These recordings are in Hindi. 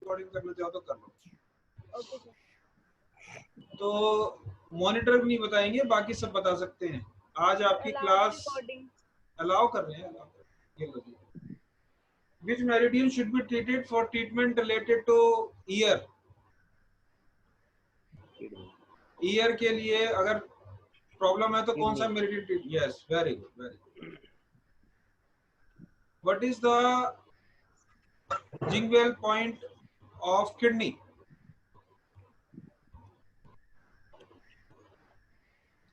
रिकॉर्डिंग करना चाहो तो कर लो। Okay sir. तो मॉनिटर भी नहीं बताएंगे, बाकी सब बता सकते हैं। आज आपकी क्लास अलाउ कर रहे हैं। ये लो जी। Which meridian should be treated for treatment related to ear? Ear के लिए अगर प्रॉब्लम है तो कौन सा meridian treat? Yes, very good, very good. What is the jing well point of kidney?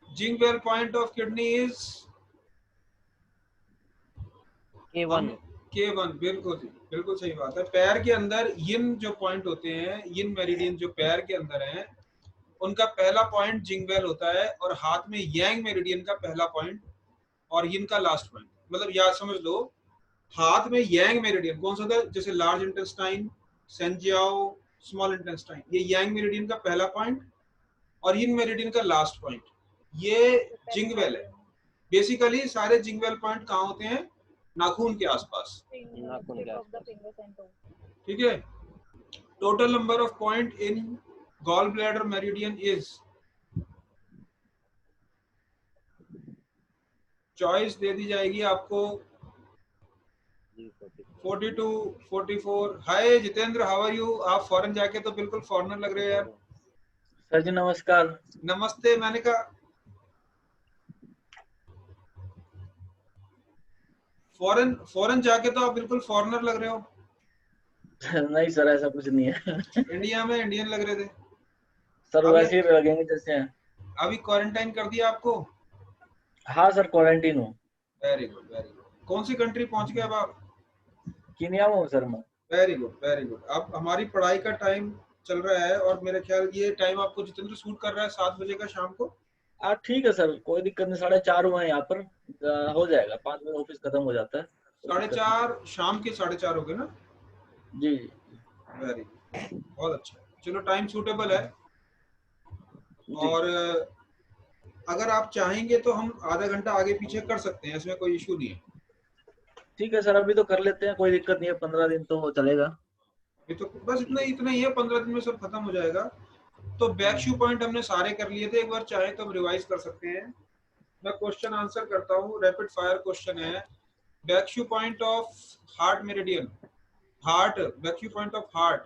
Jing well point of kidney is K1। K1, बिल्कुल बिल्कुल सही बात है। पैर के अंदर यिन जो पॉइंट होते हैं, यिन मेरिडियन जो पैर के अंदर हैं, उनका पहला पॉइंट जिंगवेल होता है, और हाथ में यांग मेरिडियन का पहला पॉइंट और यिन का लास्ट पॉइंट। मतलब याद समझ लो, हाथ में यांग मेरिडियन कौन सा था? जैसे लार्ज इंटेस्टाइन, सेंजियाओ, स्मॉल इंटेस्टाइन, ये यांग मेरिडियन का पहला पॉइंट और यिन मेरिडियन का लास्ट पॉइंट, ये जिंगवेल है। बेसिकली सारे जिंगवेल पॉइंट कहाँ होते हैं? नाखून के आसपास। ठीक है। Total number of point in gall bladder meridian is, choice दे दी जाएगी आपको 42, 44। Hi Jitendra, how are you? आप फॉरेन जाके तो बिल्कुल फॉरेनर लग रहे हो यार। सर जी नमस्कार। नमस्ते। मैंने कहा फॉरेन जाके तो आप बिल्कुल फॉरेनर लग रहे हो। नहीं सर, ऐसा कुछ नहीं है। इंडिया में इंडियन लग रहे थे सर। वैसे ही लगेंगे जैसे हैं। अभी क्वारंटाइन कर दिया आपको? हाँ सर, क्वारंटीन हूँ। Very good, very good. कौन सी कंट्री पहुंच गए अब आप? कीनिया में हूँ सर मैं। Very good, very good. अब हमारी पढ़ाई का टाइम चल रहा है, और मेरे ख्याल ये टाइम आपको जितेंद्र सूट कर रहा है, 7 बजे का शाम को। ठीक है सर, कोई दिक्कत नहीं। 4:30 हुए हैं यहाँ पर, हो जाएगा। 5 बजे ऑफिस खत्म हो जाता है। 4:30 शाम के 4:30 हो गए ना? जी। वेरी गुड, बहुत अच्छा। चलो, टाइम सूटेबल है। और अगर आप चाहेंगे तो हम आधा घंटा आगे पीछे कर सकते हैं, इसमें कोई इशू नहीं है। ठीक है सर, अभी तो कर लेते हैं, कोई दिक्कत नहीं है। 15 दिन तो चलेगा। ये तो बस इतना ही है, 15 दिन में सब खत्म हो जाएगा। तो बैक शू पॉइंट हमने सारे कर लिए थे, एक बार चाहे तो हम रिवाइज कर सकते हैं। मैं क्वेश्चन आंसर करता हूँ, रैपिड फायर क्वेश्चन है। Back shoe point of heart meridian, heart, back shoe point of heart.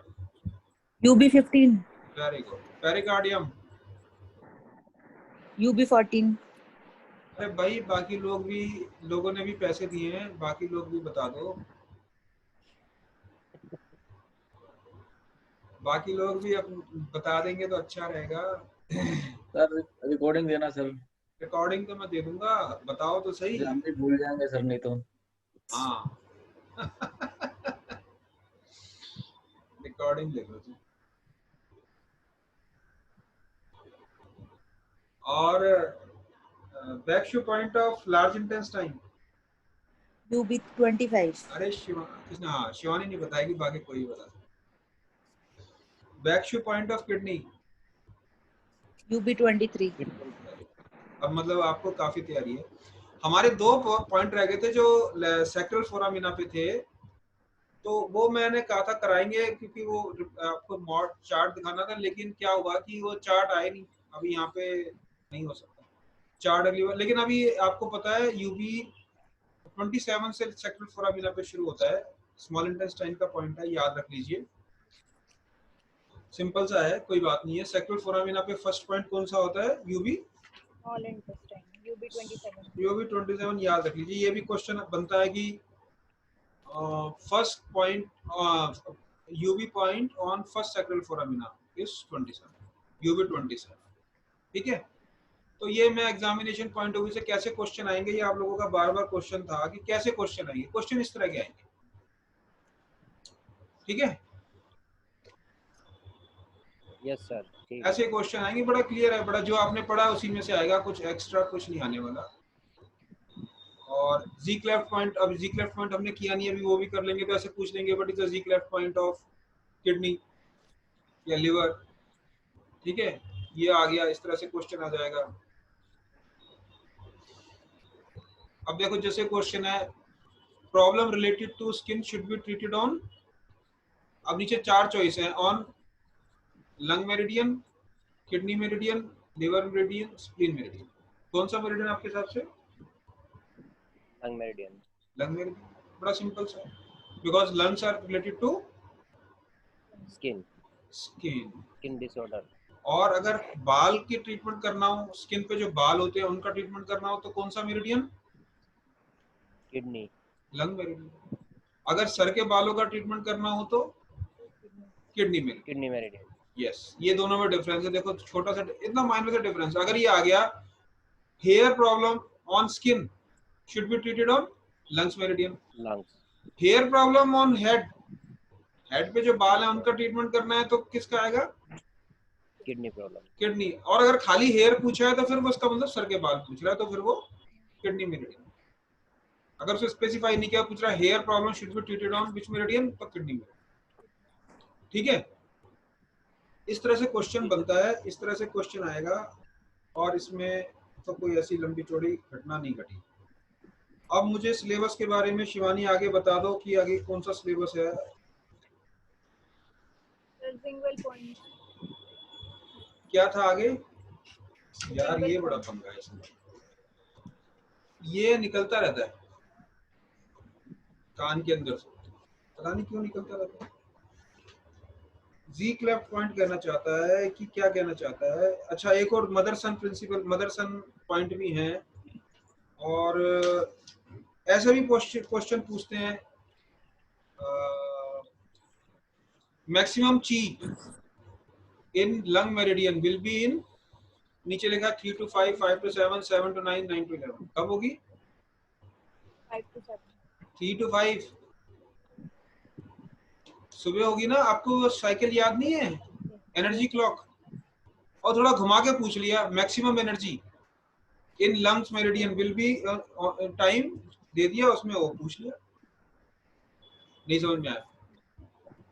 UB15। Very good. Pericardium, UB14। अरे भाई बाकी लोगों ने भी पैसे दिए हैं, बाकी लोग भी बता दो। बाकी लोग भी अब बता देंगे तो अच्छा रहेगा। सर रिकॉर्डिंग देना सर। रिकॉर्डिंग तो मैं दे दूंगा, बताओ तो सही। हम भी भूल जाएंगे सर, नहीं तो। हाँ। रिकॉर्डिंग ले लो जी। और back shoe point of large intestine, UB25। अरे किसने? हाँ, शिवानी नहीं बताएगी, बाकी कोई बता। Back shoe point of kidney, UB23। अब मतलब आपको काफी तैयारी है। हमारे 2 पॉइंट रह गए थे जो सेक्टरल फोरामिना पे थे, तो वो मैंने कहा था कराएंगे, क्योंकि वो आपको चार्ट दिखाना था, लेकिन क्या हुआ कि वो चार्ट आए नहीं। अभी यहाँ पे नहीं हो सकता चार्ट अगली बार। लेकिन अभी आपको पता है UB27 से सेक्टरल फोरामिना पे शुरू होता है, स्मॉल इंटेस्टाइन का पॉइंट है, याद रख लीजिए। सिंपल सा है, कोई बात नहीं है। सेक्टरल फोरामिना पे फर्स्ट पॉइंट कौन सा होता है? Small intestine, UB27। UB27 याद रख लीजिए। ये भी क्वेश्चन बनता है कि first point UB point on first sectoral foramina is 27, UB27। ठीक है। तो ये मैं एग्जामिनेशन पॉइंट ऑफ व्यू से कैसे क्वेश्चन आएंगे, ये आप लोगों का बार बार क्वेश्चन था कि कैसे क्वेश्चन आएंगे। क्वेश्चन इस तरह के आएंगे, ठीक है। यस सर, ठीक ऐसे क्वेश्चन आएंगे, बड़ा क्लियर है, बड़ा जो आपने पढ़ा है उसी में से आएगा, कुछ एक्स्ट्रा कुछ नहीं आने वाला। और जी क्लेफ्ट पॉइंट, अब जी क्लेफ्ट पॉइंट हमने किया नहीं, अभी वो भी कर लेंगे। तो ऐसे पूछ लेंगे what is the xi cleft point of kidney या लिवर, ठीक है। ये आ गया, इस तरह से क्वेश्चन आ जाएगा। अब देखो, जैसे क्वेश्चन है problem related to skin should be treated on अब नीचे 4 चॉइस हैं, on lung meridian, kidney meridian, liver meridian, spleen meridian. कौन सा मेरिडियन आपके हिसाब से? Lung meridian. लंग मेरिडियन, बड़ा सिंपल सा, because lungs are related to skin skin. Disorder. और अगर बाल की ट्रीटमेंट करना हो, स्किन पे जो बाल होते हैं उनका ट्रीटमेंट करना हो तो कौन सा मेरिडियन? किडनी। Lung meridian. अगर सर के बालों का ट्रीटमेंट करना हो तो kidney meridian. Kidney meridian. Yes, ये दोनों में डिफरेंस है। देखो छोटा सा, इतना माइनर सा डिफरेंस। अगर ये आ गया hair problem on skin should be treated on lungs meridian. Lungs. Hair problem on head, head पे जो बाल है उनका ट्रीटमेंट करना है तो किसका आएगा? Kidney problem. किडनी। और अगर खाली हेयर पूछा है तो फिर वो उसका मतलब सर के बाल पूछ रहा है, तो फिर वो किडनी मेरिडियन। अगर उसे स्पेसिफाई नहीं किया, पूछ रहा है hair problem should be treated on which meridian, तो किडनी मेरिडियन। ठीक है, इस तरह से क्वेश्चन बनता है, इस तरह से क्वेश्चन आएगा। और इसमें तो कोई ऐसी लंबी चौड़ी घटना नहीं घटी। अब मुझे सिलेबस के बारे में शिवानी आगे बता दो कि आगे कौन सा सिलेबस है। जिंगवेल पॉइंट। क्या था आगे यार? ये बड़ा पंगा है इसमें, ये निकलता रहता है कान के अंदर से, पता नहीं क्यों निकलता रहता है। जी क्लेफ्ट पॉइंट कहना चाहता है कि क्या कहना चाहता है? अच्छा, एक और मदरसन प्रिंसिपल, मदरसन पॉइंट भी है। और ऐसे भी क्वेश्चन पूछते हैं, maximum chi in lung meridian will be in, नीचे लिखा 3 to 5, 5 to 7, 7 to 9, 9 to 11। कब होगी? 5 to 7। 3 to 5 सुबह होगी ना। आपको साइकिल याद नहीं है, एनर्जी क्लॉक? और थोड़ा घुमा के पूछ लिया, maximum energy in lungs meridian will be, time दे दिया उसमें, वो पूछ लिया। नहीं समझ में आया?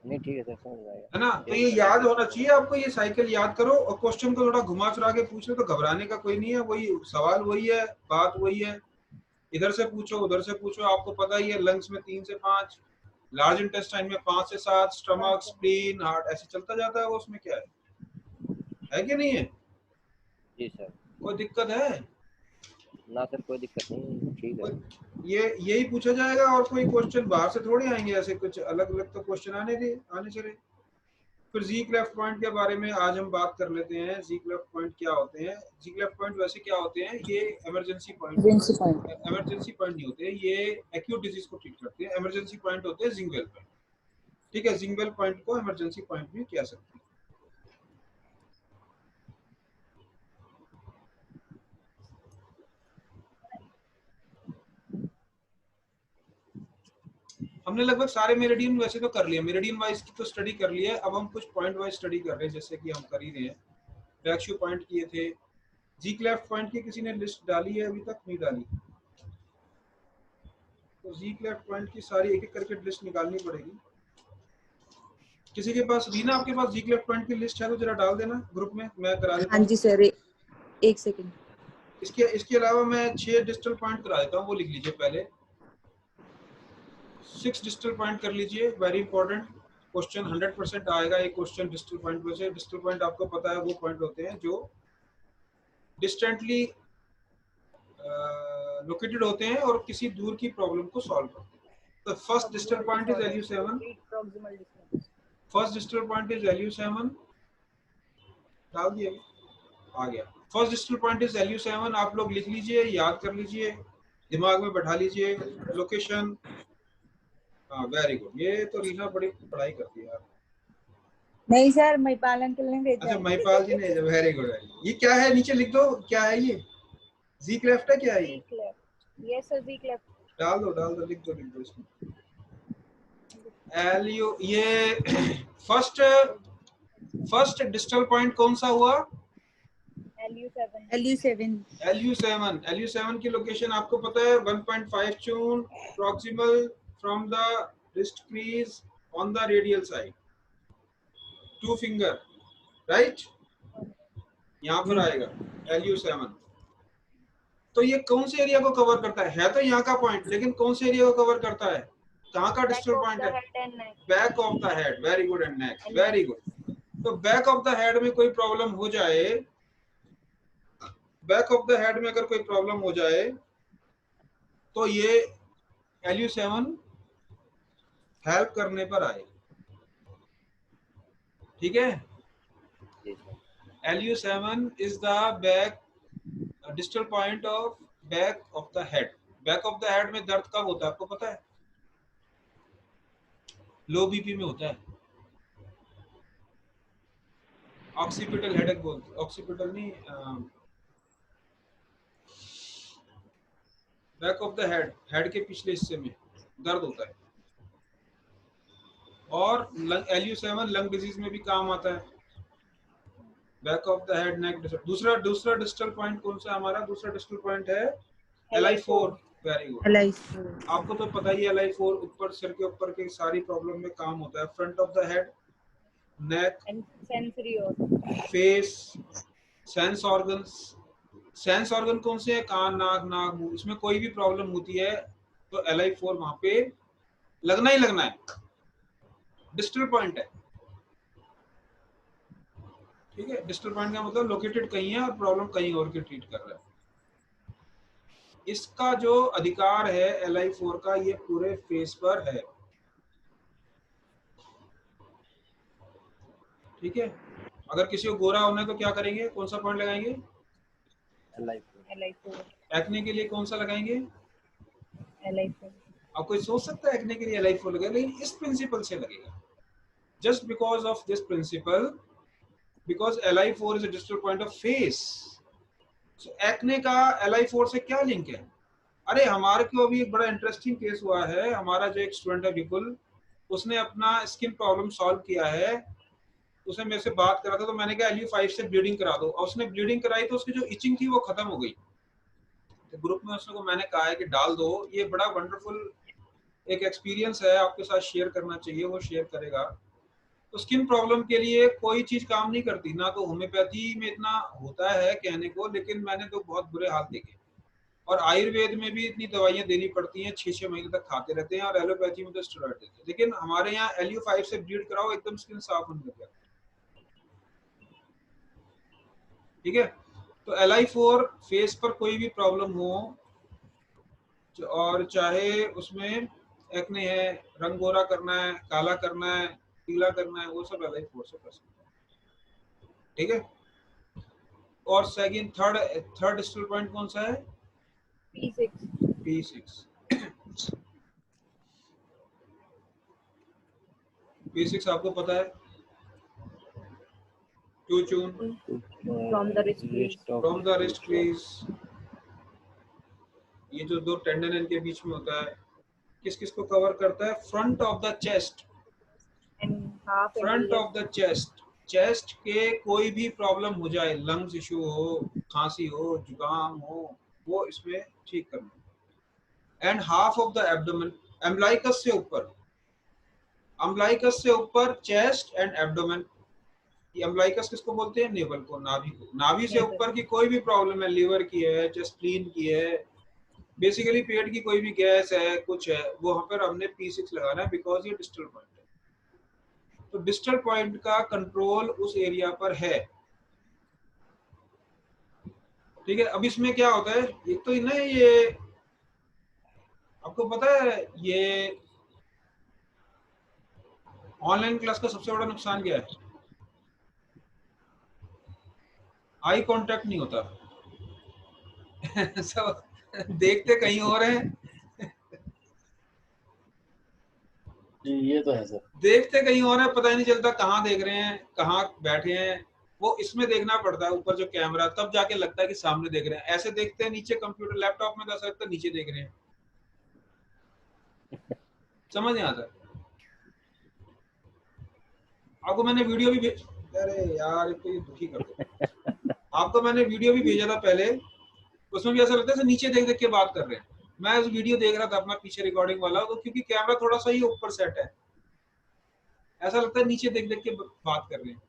नहीं ठीक है सर, समझ में आएगा। है ना? तो ये याद होना चाहिए आपको, ये साइकिल याद करो और क्वेश्चन को थोड़ा घुमा फिरा के पूछ लो तो घबराने का कोई नहीं है। वही सवाल वही है, बात वही है, इधर से पूछो उधर से पूछो। आपको पता ही है लंग्स में 3 से 5, लार्ज इंटेस्टाइन में 5 से 7, स्टमक, स्प्लीन, हार्ट, ऐसे चलता जाता है। वो उसमें क्या है कि नहीं है? जी सर। कोई दिक्कत है? ना सर कोई दिक्कत नहीं, ठीक है। ये यही पूछा जाएगा और कोई क्वेश्चन बाहर से थोड़ी आएंगे, ऐसे कुछ अलग अलग तो क्वेश्चन आने चले। फिर जी क्लेफ्ट पॉइंट के बारे में आज हम बात कर लेते हैं। जी क्लेफ्ट पॉइंट क्या होते हैं? जी क्लेफ्ट पॉइंट वैसे क्या होते हैं? ये इमरजेंसी पॉइंट नहीं होते, ये एक्यूट डिजीज को ट्रीट करते हैं। इमरजेंसी पॉइंट होते हैं जिंगवेल पॉइंट। ठीक है, जिंगवेल पॉइंट को इमरजेंसी पॉइंट भी कह सकते हैं। हमने लगभग सारे मेरिडियन वैसे तो कर लिए, मेरिडियन वाइज की तो स्टडी कर ली है। अब हम कुछ पॉइंट वाइज स्टडी कर रहे हैं, जैसे कि हम कर ही रहे हैं। ब्लैक पॉइंट किए थे। जी क्लेफ्ट पॉइंट की किसी ने लिस्ट डाली है? अभी तक नहीं डाली। तो जी क्लेफ्ट पॉइंट की सारी एक एक करके लिस्ट निकालनी पड़ेगी। किसी के पास, रीना आपके पास जी क्लेफ्ट पॉइंट की लिस्ट है तो जरा डाल देना ग्रुप में, मैं करा देता हाँ हूँ। जी सर, एक सेकंड। इसके अलावा मैं 6 डिजिटल पॉइंट करा देता हूँ, वो लिख लीजिए पहले। 6 डिजिटल पॉइंट कर लीजिए, वेरी इंपॉर्टेंट क्वेश्चन 100% आएगा एक क्वेश्चन डिजिटल पॉइंट में से। डिजिटल पॉइंट आपको पता है वो पॉइंट होते हैं जो डिस्टेंटली लोकेटेड होते हैं और किसी दूर की प्रॉब्लम को सॉल्व करते हैं। तो first digital point is LU7। First digital point is LU7, डाल दिया, आ गया। First digital point is LU7। आप लोग लिख लीजिए, याद कर लीजिए, दिमाग में बैठा लीजिए लोकेशन। हाँ वेरी गुड, ये तो रीना बड़ी पढ़ाई करती है यार। नहीं सर, महिपाल अंकल ने भेजा। अच्छा महिपाल जी ने, वेरी गुड। ये क्या है? नीचे लिख दो, क्या है ये? जी क्लेफ्ट है क्या है ये? यस सर, जी क्लेफ्ट। डाल दो, लिख दो इसमें। LU, ये फर्स्ट डिजिटल पॉइंट कौन सा हुआ? LU7 की लोकेशन आपको पता है, 1.5 चून proximal from the wrist crease on the radial side, 2 finger, right? यहाँ पर आएगा LU7। तो ये कौन से एरिया को कवर करता है? तो यहाँ का पॉइंट, लेकिन कौन से एरिया को कवर करता है? कहाँ का Back distal of point the है? head and neck. Back of the head, very good, and neck, And very good. तो बैक ऑफ द हेड में कोई प्रॉब्लम हो जाए, बैक ऑफ द हेड में अगर कोई प्रॉब्लम हो जाए तो ये LU7 हेल्प करने पर आए, ठीक है। जी sir. LU7 is the back distal point of back of the head। Back of the head में दर्द कब होता है आपको पता है? लो बीपी में होता है। ऑक्सीपिटल हेडेक बोलते, ऑक्सीपिटल नहीं, back of the head, head के पिछले हिस्से में दर्द होता है। और LU7 लंग डिजीज में भी काम आता है। Back of the head neck distal. दूसरा डिस्टल पॉइंट कौन सा हमारा? दूसरा डिस्टल पॉइंट है LI4। Very good. LI4। आपको तो पता ही है LI4 ऊपर, सिर के ऊपर के सारी प्रॉब्लम में काम होता है। Front of the head, neck, and sensory organ. Face, sense organs. Sense organ कौन से है? कान, नाक, मुंह। इसमें कोई भी प्रॉब्लम होती है तो LI4 वहां पे लगना ही लगना है, डिस्टल पॉइंट है, ठीक है। डिस्टल पॉइंट का मतलब लोकेटेड कहीं है और प्रॉब्लम कहीं और की ट्रीट कर रहा है। इसका जो अधिकार है LI4 का, ये पूरे फेस पर है, ठीक है। अगर किसी को गोरा होना है तो क्या करेंगे? कौन सा पॉइंट लगाएंगे? LI4. एक्ने के लिए कौन सा लगाएंगे? LI4. अब कोई सोच सकता है एक्ने के लिए LI4 लगेगा, लेकिन इस प्रिंसिपल से लगेगा। Just because of this principle, because LI4 is a distal point of face. So acne का LI4 से क्या लिंक है? अरे हमारे को अभी एक बड़ा इंटरेस्टिंग केस हुआ है। हमारा जो एक स्टूडेंट है विपुल, उसने अपना स्किन प्रॉब्लम सॉल्व किया है। उसने मेरे से बात करा था तो मैंने कहा LU5 से ब्लीडिंग करा दो, और उसने ब्लीडिंग कराई तो उसकी जो इचिंग थी वो खत्म हो गई। तो ग्रुप में उसको मैंने कहा है कि डाल दो, ये बड़ा वंडरफुल एक एक्सपीरियंस है, आपके साथ शेयर करना चाहिए, वो शेयर करेगा। तो स्किन प्रॉब्लम के लिए कोई चीज काम नहीं करती, ना तो होम्योपैथी में इतना होता है कहने को, लेकिन मैंने तो बहुत बुरे हाल देखे। और आयुर्वेद में भी इतनी दवाइयां देनी पड़ती हैं, 6-6 महीने तक खाते रहते हैं, और एलोपैथी में तो स्टेरॉइड देते हैं। लेकिन हमारे यहाँ LU5 से ब्लीड कराओ, एकदम स्किन साफ होने लग जाती है, ठीक है। तो LI4 फेस पर कोई भी प्रॉब्लम हो, और चाहे उसमें एक्ने है, रंग गोरा करना है, काला करना है, पीला करना है, वो सब LI4 से कर सकते हैं, ठीक है। और सेकंड थर्ड डिस्टल पॉइंट कौन सा है? P6. P6। P6 आपको पता है, टू चून From the wrist crease. From the wrist crease. ये जो दो टेंडन है इनके बीच में होता है, किस किस को कवर करता है? Front of the chest, And half front iliac. Of the chest. Chest के कोई भी प्रॉब्लम हो जाए, लंग्स इशू हो, खांसी हो, जुकाम हो, वो इसमें ठीक करना। And half of the abdomen, umbilicus से ऊपर, अम्बलाइकस से ऊपर चेस्ट एंड एब्डोमेन। एम्ब्लाइकस किसको बोलते हैं? नेवल को, नाभि को। नाभि से Navel. ऊपर की कोई भी प्रॉब्लम है, लीवर की है, स्प्लीन की है, बेसिकली पेट की कोई भी गैस है, कुछ है, वो वहां पर हमने P6 लगाना है, बिकॉज ये डिस्टल पॉइंट है। तो डिस्टल पॉइंट का कंट्रोल उस एरिया पर है, ठीक है। अब इसमें क्या होता है, एक तो ना ये आपको पता है, ये ऑनलाइन क्लास का सबसे बड़ा नुकसान क्या है? आई कांटेक्ट नहीं होता। सब देखते कहीं और हैं, ये तो है सर। देखते कहीं और है, पता ही नहीं चलता कहाँ देख रहे हैं, कहाँ बैठे हैं। वो इसमें देखना पड़ता है, ऊपर जो कैमरा, तब जाके लगता है कि सामने देख रहे हैं। ऐसे देखते हैं नीचे, कंप्यूटर लैपटॉप में तो ऐसा लगता है नीचे देख रहे हैं, समझ नहीं आता। आपको मैंने वीडियो भी अरे यार तो ये दुखी कर दो। आपको मैंने वीडियो भी भेजा था पहले, उसमें भी ऐसा लगता है नीचे देख देख के बात कर रहे हैं। मैं उस वीडियो देख रहा था अपना पीछे रिकॉर्डिंग वाला, तो क्योंकि कैमरा थोड़ा सा ही ऊपर सेट है, ऐसा लगता है नीचे देख देख के बात कर रहे हैं।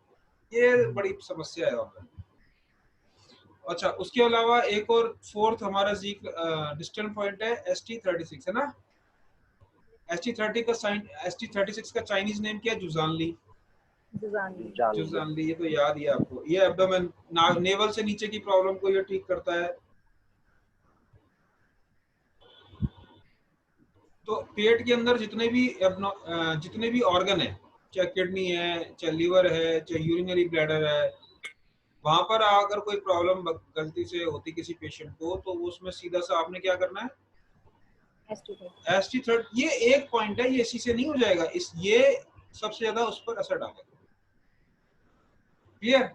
ये बड़ी समस्या है वहाँ पर। अच्छा, उसके अलावा एक और फोर्थ हमारा डिस्टेंस पॉइंट है ST36, है ना? ST30 का ST36 का चाइनीज नेम क्या है? जुजानली। जुजानी। जुजानली, ये तो याद ही है आपको। ये एब्डोमेन नेवल से नीचे की प्रॉब्लम को ये ठीक करता है। तो पेट के अंदर जितने भी ऑर्गन है, चाहे किडनी है, चाहे लीवर है, चाहे यूरिनरी ब्लैडर है, वहां पर अगर कोई प्रॉब्लम गलती से होती किसी पेशेंट को, तो उसमें सीधा सा आपने क्या करना है, ST30। ये एक पॉइंट है, ये इसी से नहीं हो जाएगा, ये सबसे ज्यादा उस पर असर डालेगा। क्लियर?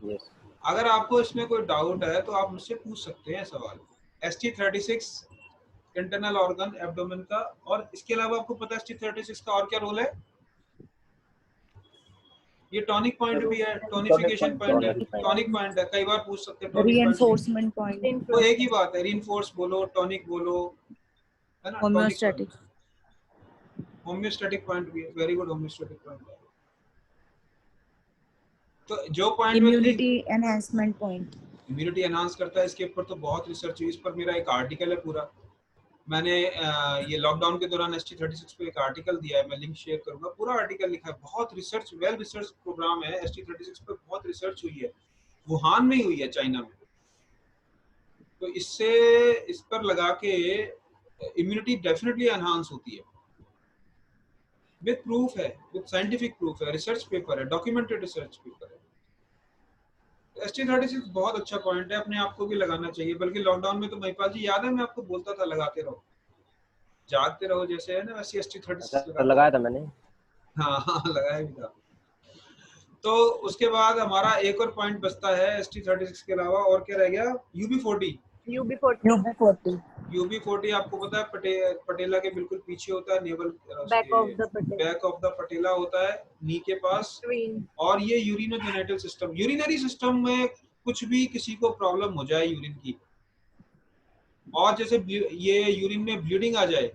यस। अगर आपको इसमें कोई डाउट है तो आप मुझसे पूछ सकते हैं सवाल। ST36 इंटरनल ऑर्गन एब्डोमेन का, और इसके अलावा आपको पता है ST36 का और क्या रोल है? ये टॉनिक पॉइंट भी है, टोनिफिकेशन पॉइंट है, टॉनिक पॉइंट है। कई बार पूछ सकते हैं टॉनिक Reinforcement point. पॉइंट, तो एक ही बात है, रीइंफोर्स बोलो, टॉनिक बोलो, है ना? Homeostatic. होम्योस्टैटिक पॉइंट भी है, वेरी गुड, होम्योस्टैटिक पॉइंट है। तो जो point Immunity enhancement point. Immunity enhance करता है, इसके ऊपर तो बहुत रिसर्च हुई। इस पर मेरा एक आर्टिकल है पूरा, मैंने ये लॉकडाउन के दौरान ST36 पे एक आर्टिकल दिया है, मैं लिंक शेयर करूंगा। पूरा आर्टिकल लिखा है, बहुत रिसर्च, वेल रिसर्च प्रोग्राम है। ST36 पे बहुत रिसर्च हुई है, वुहान में ही हुई है, चाइना में। तो इससे इस पर लगा के इम्यूनिटी डेफिनेटली एनहांस होती है, विद प्रूफ है, विद साइंटिफिक प्रूफ है, रिसर्च पेपर है, डॉक्यूमेंटेड रिसर्च पेपर है। ST36 बहुत अच्छा पॉइंट है, अपने आप को भी लगाना चाहिए। बल्कि लॉकडाउन में तो महिपाल जी याद है, मैं आपको बोलता था लगाते रहो, जागते रहो, जैसे है ना, वैसे ST36 लगाया था मैंने। हाँ लगाया भी था। तो उसके बाद हमारा एक और पॉइंट बचता है ST36 के अलावा, और क्या रह गया? UB40। UB40 UB40 आपको पता है पटेला के बिल्कुल पीछे होता है, navel back of the patella, back of the patella होता है, नी के पास। और ये यूरिनोजेनिटल सिस्टम, यूरिनरी सिस्टम में कुछ भी किसी को प्रॉब्लम हो जाए यूरिन की, और जैसे ये यूरिन में ब्लीडिंग आ जाए,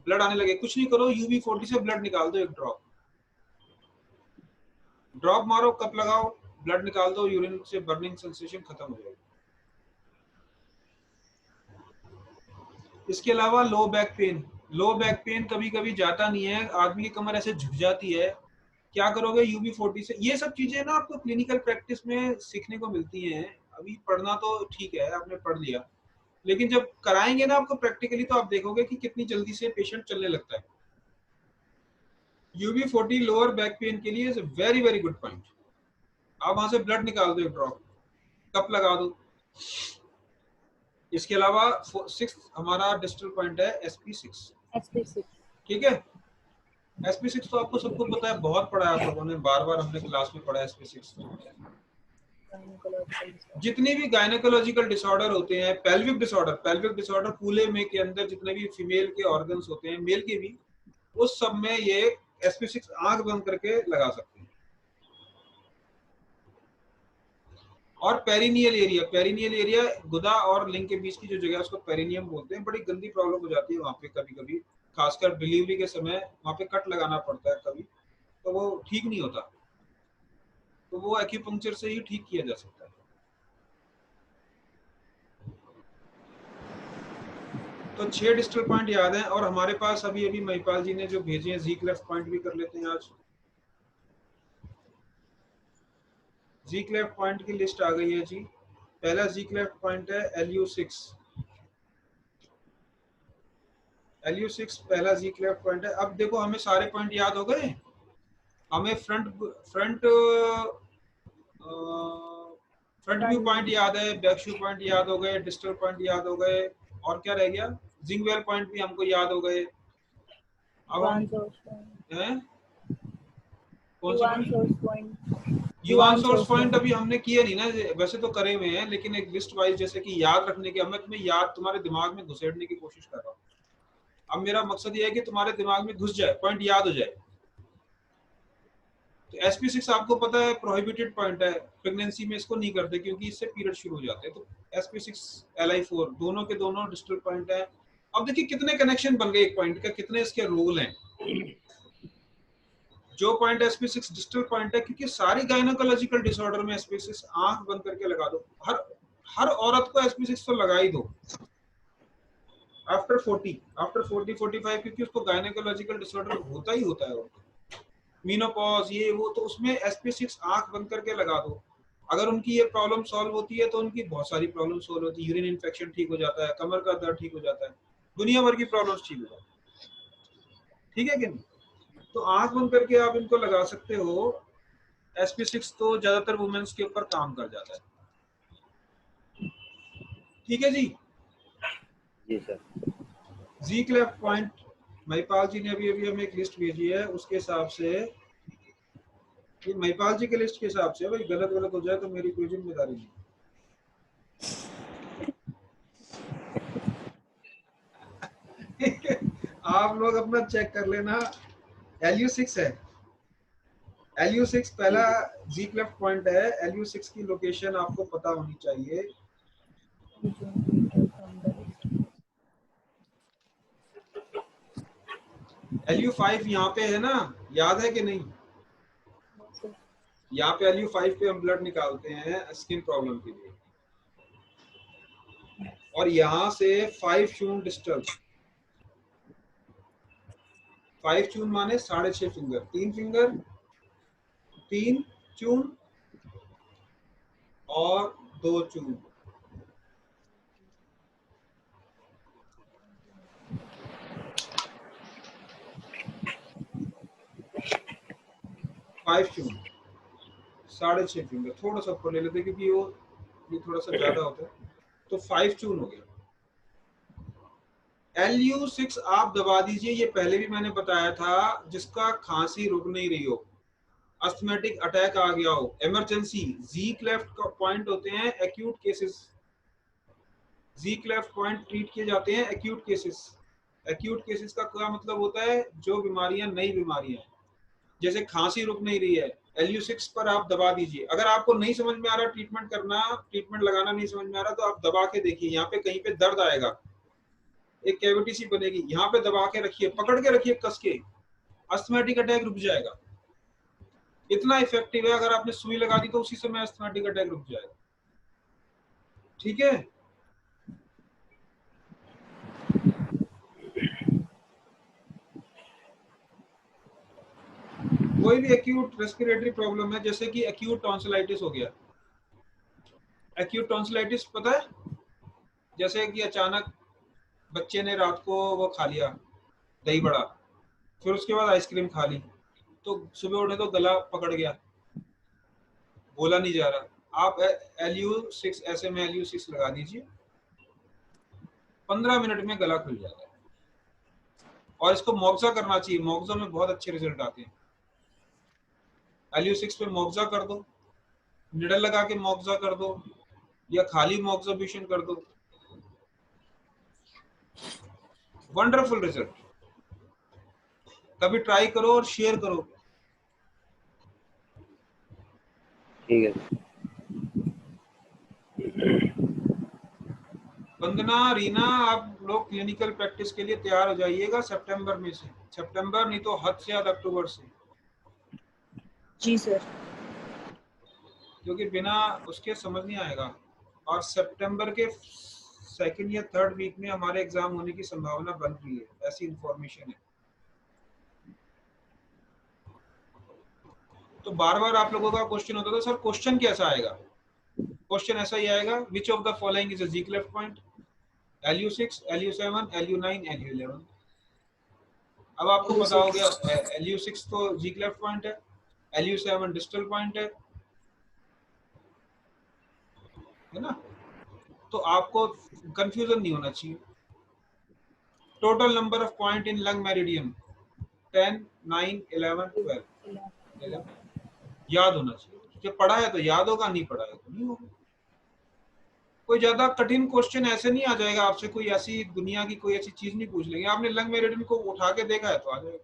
ब्लड आने लगे, कुछ नहीं करो, UB40 से ब्लड निकाल दो, एक ड्रॉप मारो, कप लगाओ, ब्लड निकाल दो, यूरिन से बर्निंग सेंसेशन खत्म हो जाएगी। इसके अलावा लो बैक पेन कभी कभी जाता नहीं है, आदमी की कमर ऐसे झुक जाती है, क्या करोगे? UB40 से। ये सब चीजें ना आपको क्लिनिकल प्रैक्टिस में सीखने को मिलती हैं। अभी पढ़ना तो ठीक है, आपने पढ़ लिया, लेकिन जब कराएंगे ना आपको प्रैक्टिकली, तो आप देखोगे कि कितनी जल्दी से पेशेंट चलने लगता है। UB40 लोअर बैक पेन के लिए is very very good point. आप वहां से ब्लड निकाल दो, एक ड्रॉप, कप लगा दो। इसके अलावा 6 हमारा डिस्टल पॉइंट है SP6। ठीक है, SP6 तो आपको सबको पता है, बहुत पढ़ा है आप लोगों ने, बार बार हमने क्लास में पढ़ा है SP6। जितनी भी गायनेकोलॉजिकल डिसऑर्डर होते हैं, पेल्विक डिसऑर्डर कूले में के अंदर जितने भी फीमेल के ऑर्गन्स होते हैं, मेल के भी, उस सब में ये SP6 आंख बंद करके लगा सकते हैं। और पेरिनियल एरिया गुदा और लिंग के बीच की जो जगह है उसको पेरिनियम बोलते हैं। बड़ी गंदी प्रॉब्लम हो जाती है वहाँ पे, कभी कभी खासकर डिलीवरी के समय वहाँ पे कट लगाना पड़ता है कभी, तो वो ठीक नहीं होता, तो वो एक्यूपंक्चर से ही ठीक किया जा सकता है। तो 6 डिस्टल पॉइंट याद है। और हमारे पास अभी महिपाल जी ने जो भेजे हैं, Z-cleft पॉइंट भी कर लेते हैं आज। Z-cleft पॉइंट की लिस्ट आ गई है जी। पहला Z-cleft पॉइंट है LU6 पहला Z-cleft पॉइंट है। अब देखो, हमें सारे पॉइंट याद हो गए, हमें फ्रंट व्यू पॉइंट याद है, बैक व्यू पॉइंट याद हो गए, डिस्टल पॉइंट याद हो गए, और क्या रह गया? जिंगवेल पॉइंट भी हमको याद हो गए। अब हम हैं कौन सा युवान सोर्स पॉइंट अभी हमने किया नहीं ना, वैसे तो करे हुए हैं, लेकिन एक लिस्ट वाइज, जैसे कि याद रखने के, मैं तुम्हें याद तुम्हारे दिमाग में घुसेड़ने की कोशिश कर रहा हूँ। अब मेरा मकसद ये है कि तुम्हारे दिमाग में घुस जाए, पॉइंट याद हो जाए। तो SP6 आपको पता है प्रोहिबिटेड पॉइंट है, प्रेगनेंसी में इसको नहीं करते क्योंकि इससे पीरियड शुरू हो जाते हैं। तो SP6 LI4 दोनों के दोनों डिस्टल पॉइंट है। अब देखिए कितने कनेक्शन बन गए एक पॉइंट का, कितने इसके रोल हैं। जो पॉइंट SP6 डिस्टल पॉइंट है, क्योंकि सारी गायनेकोलॉजिकल डिसऑर्डर में SP6 आंख बंद करके लगा दो, हर औरत को SP6 तो लगा ही दो। आफ्टर 40 45, क्योंकि उसको गायनेकोलॉजिकल डिसऑर्डर होता ही होता है। मीनोपॉज ये वो, तो उसमें sp6 आंख बंद करके लगा दो। अगर उनकी ये प्रॉब्लम सॉल्व होती है तो उनकी बहुत सारी प्रॉब्लम सॉल्व होती है। यूरिन इन्फेक्शन ठीक हो जाता है, कमर का दर्द ठीक हो जाता है, दुनिया भर की प्रॉब्लम्स ठीक हो जाती है। ठीक है कि नहीं? तो आंख बंद करके आप इनको लगा सकते हो। sp6 तो ज्यादातर वुमेन्स के ऊपर काम कर जाता है। ठीक है जी। जी सर। जी क्लेफ्ट पॉइंट, महिपाल जी ने अभी हमें एक लिस्ट भेजी है, उसके हिसाब से ये महिपाल जी के लिस्ट के हिसाब से भाई, गलत हो जाए तो मेरी कोई जिम्मेदारी नहीं। आप लोग अपना चेक कर लेना। LU6 है, LU6 पहला जी क्लेफ्ट पॉइंट है। LU6 की लोकेशन आपको पता होनी चाहिए। LU5 यहाँ पे है ना, याद है कि नहीं? यहाँ पे LU5 पे हम ब्लड निकालते हैं स्किन प्रॉब्लम के लिए, और यहाँ से 5 चून डिस्टल। 5 चून माने 6.5 फिंगर, 3 फिंगर, 3 चून और 2 चून। फाइव चून, 6.5 फिंगर, थोड़ा सा ऊपर ले लेते क्योंकि वो ये थोड़ा सा ज्यादा होता है, तो 5 चून हो गया। LU6 आप दबा दीजिए। ये पहले भी मैंने बताया था, जिसका खांसी रुक नहीं रही हो, अस्थमेटिक अटैक आ गया हो, इमरजेंसी। जी क्लेफ्ट का पॉइंट होते हैं एक्यूट केसेस। जी क्लेफ्ट पॉइंट ट्रीट किए जाते हैं एक्यूट केसेस। एक्यूट केसेस का क्या मतलब होता है? जो बीमारियां नई बीमारियां, जैसे खांसी रुक नहीं रही है, LU6 पर आप दबा दीजिए। अगर आपको नहीं समझ में आ रहा ट्रीटमेंट करना, ट्रीटमेंट लगाना नहीं समझ में आ रहा, तो आप दबा के देखिए। यहाँ पे कहीं पे दर्द आएगा, एक कैविटी सी बनेगी, यहाँ पे दबा के रखिए, पकड़ के रखिए कस के, अस्थमेटिक अटैक रुक जाएगा। इतना इफेक्टिव है, अगर आपने सुई लगा दी तो उसी समय अस्थमेटिक अटैक रुक जाएगा। ठीक है? कोई भी एक्यूट रेस्पिरेटरी प्रॉब्लम है, जैसे कि एक्यूट टॉन्सिलाइटिस हो गया। एक्यूट टॉन्सिलाइटिस पता है? जैसे कि अचानक बच्चे ने रात को वो खा लिया दही बड़ा, फिर उसके बाद आइसक्रीम खा ली, तो सुबह उठे तो गला पकड़ गया, बोला नहीं जा रहा। आप LU6 ऐसे में LU6 लगा दीजिए, 15 मिनट में गला खुल जाता है। और इसको मोक्सा करना चाहिए, मोक्सा में बहुत अच्छे रिजल्ट आते हैं। LU6 पे मोक्सा कर दो, निडल लगा के मोक्सा कर दो, या खाली मोक्साब्यूशन कर दो, वंडरफुल रिजल्ट। कभी ट्राई करो और शेयर करो। ठीक है। वंदना, रीना, आप लोग क्लिनिकल प्रैक्टिस के लिए तैयार हो जाइएगा सितंबर में से। सितंबर नहीं तो हद से ज्यादा अक्टूबर से, जी सर। क्योंकि बिना उसके समझ नहीं आएगा। और सितंबर के सेकंड या थर्ड वीक में हमारे एग्जाम होने की संभावना बन रही है, ऐसी इंफॉर्मेशन है। तो बार बार आप लोगों का क्वेश्चन होता था, सर क्वेश्चन कैसा आएगा? क्वेश्चन ऐसा ही आएगा, which of the following is a xi cleft point? LU6, LU7, LU9, LU11। अब आपको पता हो गया LU6 तो जी क्लेफ्ट पॉइंट है, LU7 डिस्टल पॉइंट है ना? तो आपको कंफ्यूजन नहीं होना चाहिए। Total number of point in lung meridian 10, 9, 11, 12 याद होना चाहिए। जब पढ़ा है तो याद होगा, नहीं पढ़ा है तो नहीं होगा। कोई ज्यादा कठिन क्वेश्चन ऐसे नहीं आ जाएगा आपसे, कोई ऐसी दुनिया की कोई ऐसी चीज नहीं पूछ लेंगे। आपने लंग मेरिडियन को उठा के देखा है तो आ जाएगा।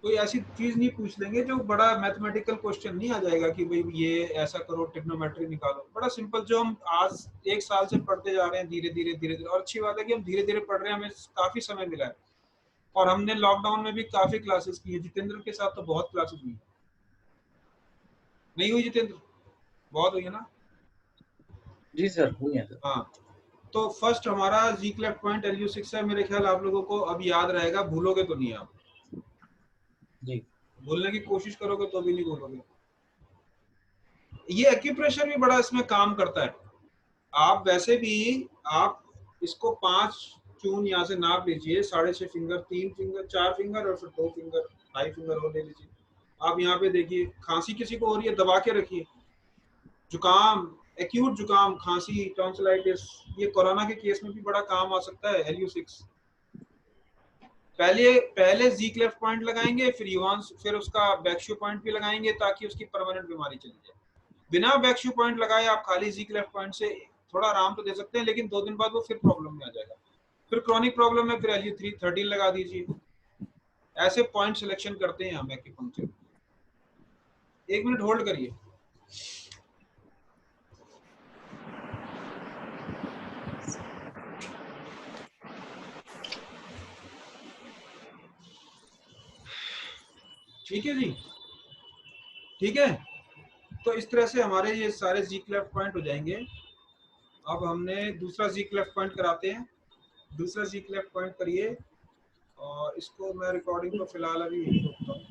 कोई ऐसी चीज नहीं पूछ लेंगे जो बड़ा मैथमेटिकल क्वेश्चन नहीं आ जाएगा कि भाई ये ऐसा करो, ट्रिग्नोमेट्री निकालो। बड़ा सिंपल, जो हम आज 1 साल से पढ़ते जा रहे हैं धीरे धीरे धीरे धीरे। और अच्छी बात है कि हम धीरे धीरे पढ़ रहे हैं, हमें काफी समय मिला है। और हमने लॉकडाउन में भी काफी क्लासेस की है। जितेंद्र के साथ तो बहुत क्लासेस हुई, नहीं हुई जितेंद्र? बहुत हुई है ना? जी सर हुई है सर। हाँ, तो फर्स्ट हमारा जी क्लेफ्ट पॉइंट LU6 है। मेरे ख्याल आप लोगों को अब याद रहेगा, भूलोगे तो नहीं आप। जी भूलने की कोशिश करोगे तो भी नहीं भूलोगे। ये एक्यूप्रेशर भी बड़ा इसमें काम करता है। आप वैसे भी आप इसको 5 चून यहाँ से नाप लीजिए, 6.5 फिंगर, 3 फिंगर, 4 फिंगर और फिर 2 फिंगर, 2.5 फिंगर और ले लीजिए। आप यहाँ पे देखिए, खांसी किसी को हो रही है, दबा के रखिए। जुकाम, एक्यूट जुकाम, खांसी, टॉन्सिलाइटिस, ये कोरोना के केस में भी बड़ा काम आ सकता है LU6। पहले जी क्लेफ्ट पॉइंट लगाएंगे, फिर यूवांस, फिर उसका बैक्शू पॉइंट भी लगाएंगे ताकि उसकी परमानेंट बीमारी चली जाए। बिना बैक्शू पॉइंट लगाए आप खाली जी क्लेफ्ट पॉइंट से थोड़ा आराम तो दे सकते हैं, लेकिन 2 दिन बाद वो फिर प्रॉब्लम में आ जाएगा। फिर क्रॉनिक प्रॉब्लम में फिर LU13 लगा दीजिए। ऐसे पॉइंट सिलेक्शन करते हैं हम एक्यूपंक्चर। 1 मिनट होल्ड करिए। ठीक है जी, ठीक है। तो इस तरह से हमारे ये सारे जी क्लेफ्ट पॉइंट हो जाएंगे। अब हमने दूसरा जी क्लेफ्ट पॉइंट कराते हैं। दूसरा जी क्लेफ्ट पॉइंट करिए, और इसको मैं रिकॉर्डिंग को फिलहाल अभी यही रोकता हूँ।